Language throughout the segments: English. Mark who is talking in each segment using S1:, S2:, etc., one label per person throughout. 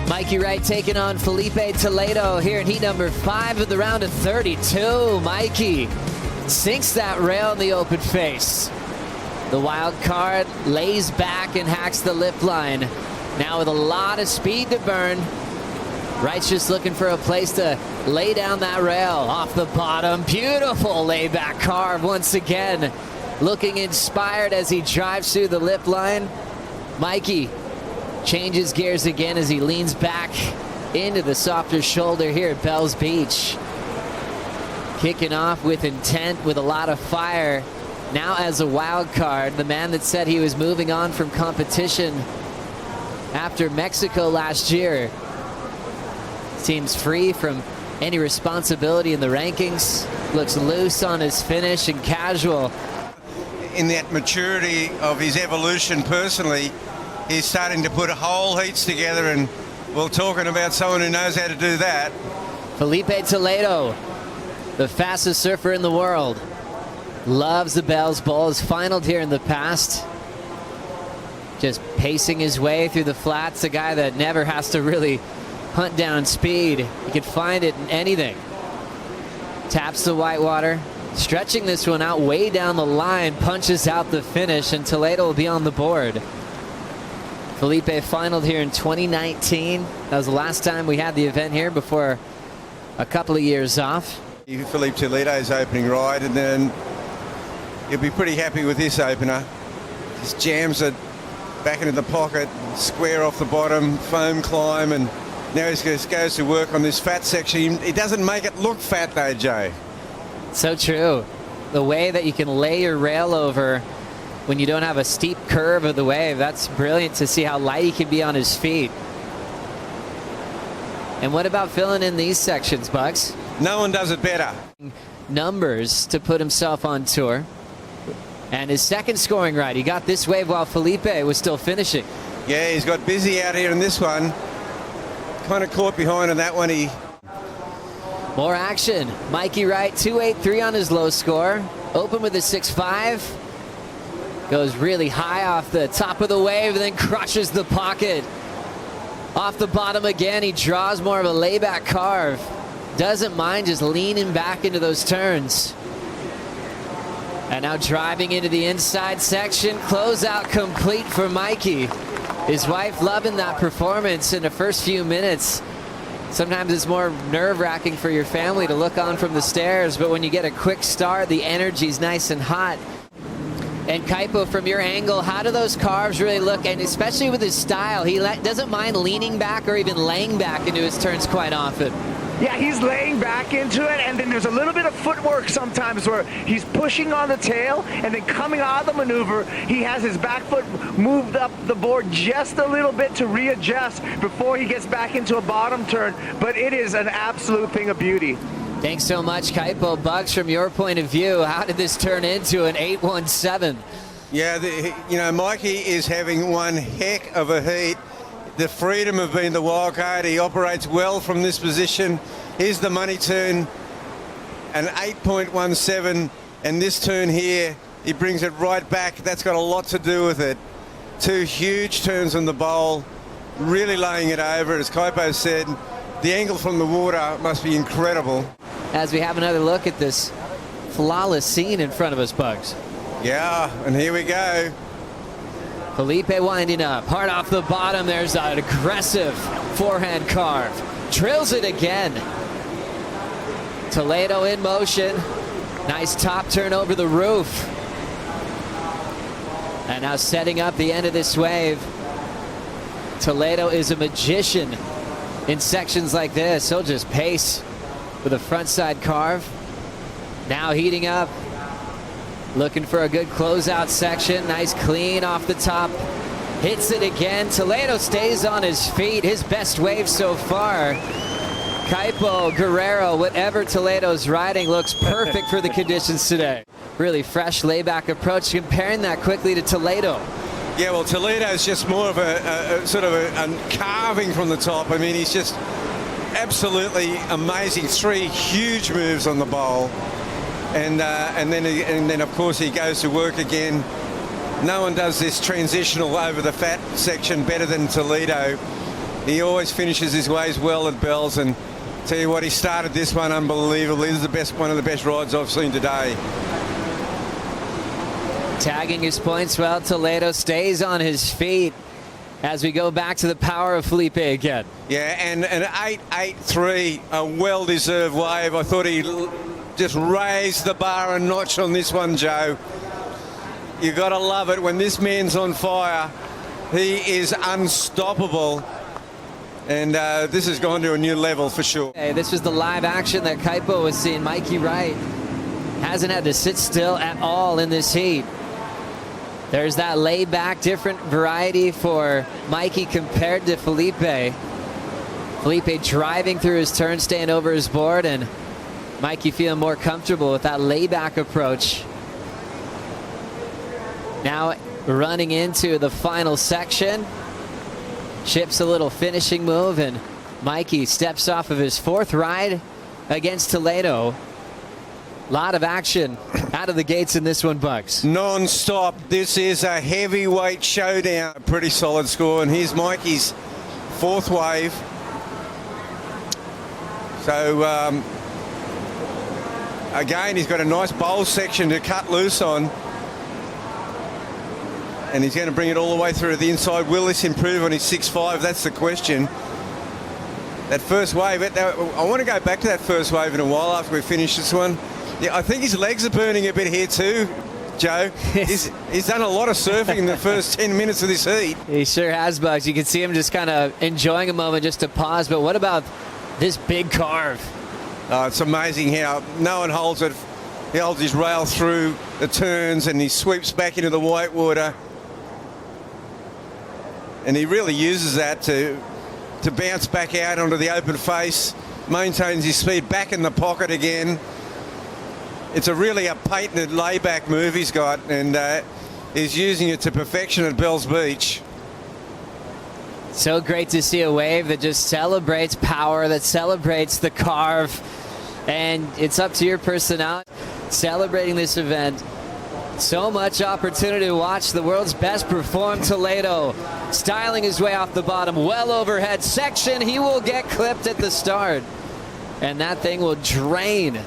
S1: Mikey Wright taking on Filipe Toledo here in heat number 5 of the round of 32. Mikey sinks that rail in the open face. The wild card lays back and hacks the lip line. Now with a lot of speed to burn. Wright's just looking for a place to lay down that rail off the bottom. Beautiful layback carve once again. Looking inspired as he drives through the lip line. Mikey changes gears again as he leans back into the softer shoulder here at Bells Beach. Kicking off with intent, with a lot of fire. Now as a wild card, the man that said he was moving on from competition after Mexico last year seems free from any responsibility in the rankings. Looks loose on his finish and casual.
S2: In that maturity of his evolution personally, he's starting to put whole heats together, and we're talking about someone who knows how to do that.
S1: Filipe Toledo, the fastest surfer in the world, loves the Bells Bowl, has finaled here in the past. Just pacing his way through the flats, a guy that never has to really hunt down speed. He can find it in anything. Taps the whitewater, stretching this one out way down the line, punches out the finish, and Toledo will be on the board. Filipe finaled here in 2019. That was the last time we had the event here before a couple of years off.
S2: Filipe Toledo's opening ride, and then he'll be pretty happy with this opener. Just jams it back into the pocket, square off the bottom, foam climb, and now he goes to work on this fat section. He doesn't make it look fat though, Jay.
S1: So true. The way that you can lay your rail over when you don't have a steep curve of the wave, that's brilliant to see how light he can be on his feet. And what about filling in these sections, Bucks?
S2: No one does it better.
S1: Numbers to put himself on tour. And his second scoring ride, he got this wave while Filipe was still finishing.
S2: Yeah, he's got busy out here in this one. Kind of caught behind on that one.
S1: More action. Mikey Wright, 2.83 on his low score. Open with a 6.5. Goes really high off the top of the wave and then crushes the pocket. Off the bottom again, he draws more of a layback carve. Doesn't mind just leaning back into those turns. And now driving into the inside section. Closeout complete for Mikey. His wife loving that performance in the first few minutes. Sometimes it's more nerve-wracking for your family to look on from the stairs, but when you get a quick start, the energy's nice and hot. And Kaipo, from your angle, how do those carves really look? And especially with his style, he doesn't mind leaning back or even laying back into his turns quite often.
S3: Yeah, he's laying back into it, and then there's a little bit of footwork sometimes where he's pushing on the tail, and then coming out of the maneuver, he has his back foot moved up the board just a little bit to readjust before he gets back into a bottom turn. But it is an absolute thing of beauty.
S1: Thanks so much, Kaipo. Bugs, from your point of view, how did this turn into an 8.17?
S2: Yeah, Mikey is having one heck of a heat. The freedom of being the wild card. He operates well from this position. Here's the money turn, an 8.17, and this turn here, he brings it right back. That's got a lot to do with it. Two huge turns on the bowl, really laying it over. As Kaipo said, the angle from the water must be incredible.
S1: As we have another look at this flawless scene in front of us, Bugs.
S2: Yeah, and here we go.
S1: Filipe winding up, hard off the bottom. There's an aggressive forehand carve. Drills it again. Toledo in motion. Nice top turn over the roof. And now setting up the end of this wave. Toledo is a magician in sections like this. He'll just pace with a frontside carve. Now heating up. Looking for a good closeout section. Nice clean off the top. Hits it again. Toledo stays on his feet. His best wave so far. Kaipo, Guerrero, whatever Toledo's riding looks perfect for the conditions today. Really fresh layback approach. Comparing that quickly to Toledo.
S2: Yeah, well, Toledo's just more of a sort of a carving from the top. I mean, he's just absolutely amazing. 3 huge moves on the bowl. And then of course he goes to work again. No one does this transitional over the fat section better than Toledo. He always finishes his waves well at Bells, and tell you what, he started this one unbelievably. This is one of the best rides I've seen today.
S1: Tagging his points well, Toledo stays on his feet as we go back to the power of Filipe again.
S2: Yeah, and an 8.83, a well-deserved wave. I thought he just raised the bar a notch on this one, Joe. You got to love it when this man's on fire. He is unstoppable. And this has gone to a new level for sure.
S1: Hey, this was the live action that Kaipo was seeing. Mikey Wright hasn't had to sit still at all in this heat. There's that laid back, different variety for Mikey compared to Filipe. Filipe driving through his turn, staying over his board, and Mikey feeling more comfortable with that laid back approach. Now running into the final section. Chips a little finishing move, and Mikey steps off of his fourth ride against Toledo. A lot of action out of the gates in this one, Bugs.
S2: Non-stop. This is a heavyweight showdown. A pretty solid score, and here's Mikey's fourth wave. So, again, he's got a nice bowl section to cut loose on. And he's going to bring it all the way through the inside. Will this improve on his 6.5? That's the question. That first wave, I want to go back to that first wave in a while after we finish this one. Yeah, I think his legs are burning a bit here too, Joe. He's done a lot of surfing in the first 10 minutes of this heat.
S1: He sure has, Bugs. You can see him just kind of enjoying a moment just to pause. But what about this big carve?
S2: Oh, it's amazing how no one holds it. He holds his rail through the turns and he sweeps back into the whitewater. And he really uses that to bounce back out onto the open face, maintains his speed back in the pocket again. It's a patented layback move he's got, and he's using it to perfection at Bells Beach.
S1: So great to see a wave that just celebrates power, that celebrates the carve, and it's up to your personality celebrating this event. So much opportunity to watch the world's best perform. Toledo styling his way off the bottom, well overhead section. He will get clipped at the start, and that thing will drain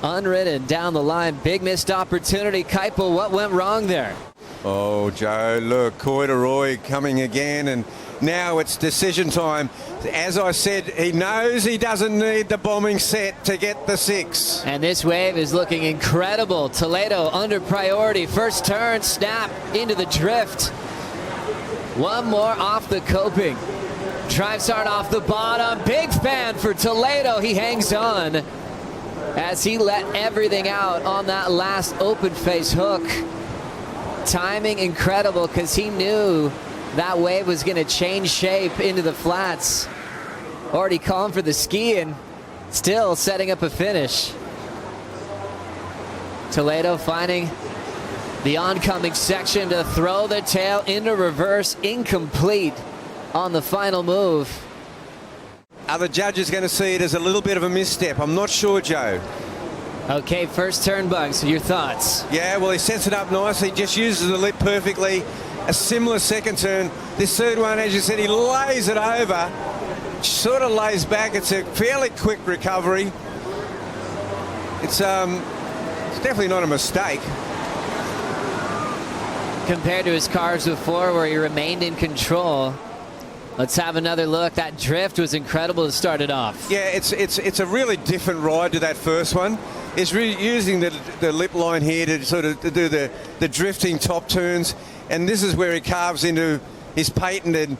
S1: unridden down the line. Big missed opportunity. Kaipo, what went wrong there?
S2: Oh, Joe, look, Corduroy coming again, and now it's decision time. As I said, he knows he doesn't need the bombing set to get the 6.
S1: And this wave is looking incredible. Toledo under priority. First turn, snap into the drift. One more off the coping. Drives hard off the bottom. Big fan for Toledo. He hangs on as he let everything out on that last open face hook. Timing incredible because he knew that wave was going to change shape into the flats. Already calling for the ski and still setting up a finish. Toledo finding the oncoming section to throw the tail into reverse, incomplete on the final move.
S2: Are the judges going to see it as a little bit of a misstep? I'm not sure, Joe.
S1: Okay, first turn, Bugs, your thoughts?
S2: Yeah, well, he sets it up nicely, just uses the lip perfectly. A similar second turn. This third one, as you said, he lays it over, sort of lays back. It's a fairly quick recovery. It's definitely not a mistake.
S1: Compared to his cars before where he remained in control. Let's have another look. That drift was incredible to start it off.
S2: Yeah, it's a really different ride to that first one. It's really using the lip line here to sort of do the drifting top turns, and this is where he carves into his patented.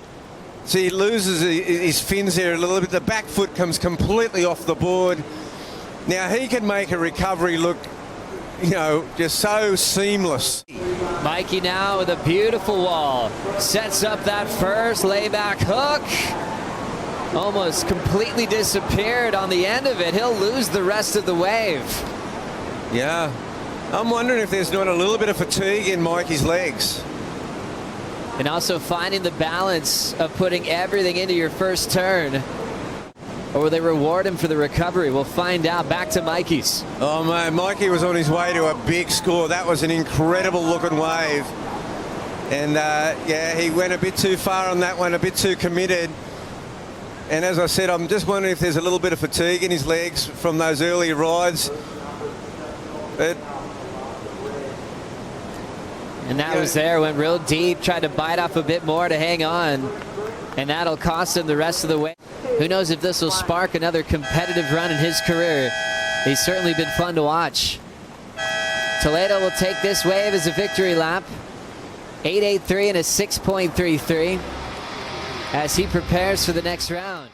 S2: So he loses his fins there a little bit. The back foot comes completely off the board. Now he can make a recovery look, just so seamless.
S1: Mikey now with a beautiful wall. Sets up that first layback hook. Almost completely disappeared on the end of it. He'll lose the rest of the wave.
S2: Yeah. I'm wondering if there's not a little bit of fatigue in Mikey's legs.
S1: And also finding the balance of putting everything into your first turn. Or will they reward him for the recovery? We'll find out. Back to Mikey's.
S2: Oh, man, Mikey was on his way to a big score. That was an incredible looking wave. And, yeah, he went a bit too far on that one, a bit too committed. And as I said, I'm just wondering if there's a little bit of fatigue in his legs from those early rides. But
S1: And that was there, went real deep, tried to bite off a bit more to hang on. And that'll cost him the rest of the way. Who knows if this will spark another competitive run in his career. He's certainly been fun to watch. Toledo will take this wave as a victory lap. 8.83 and a 6.33 as he prepares for the next round.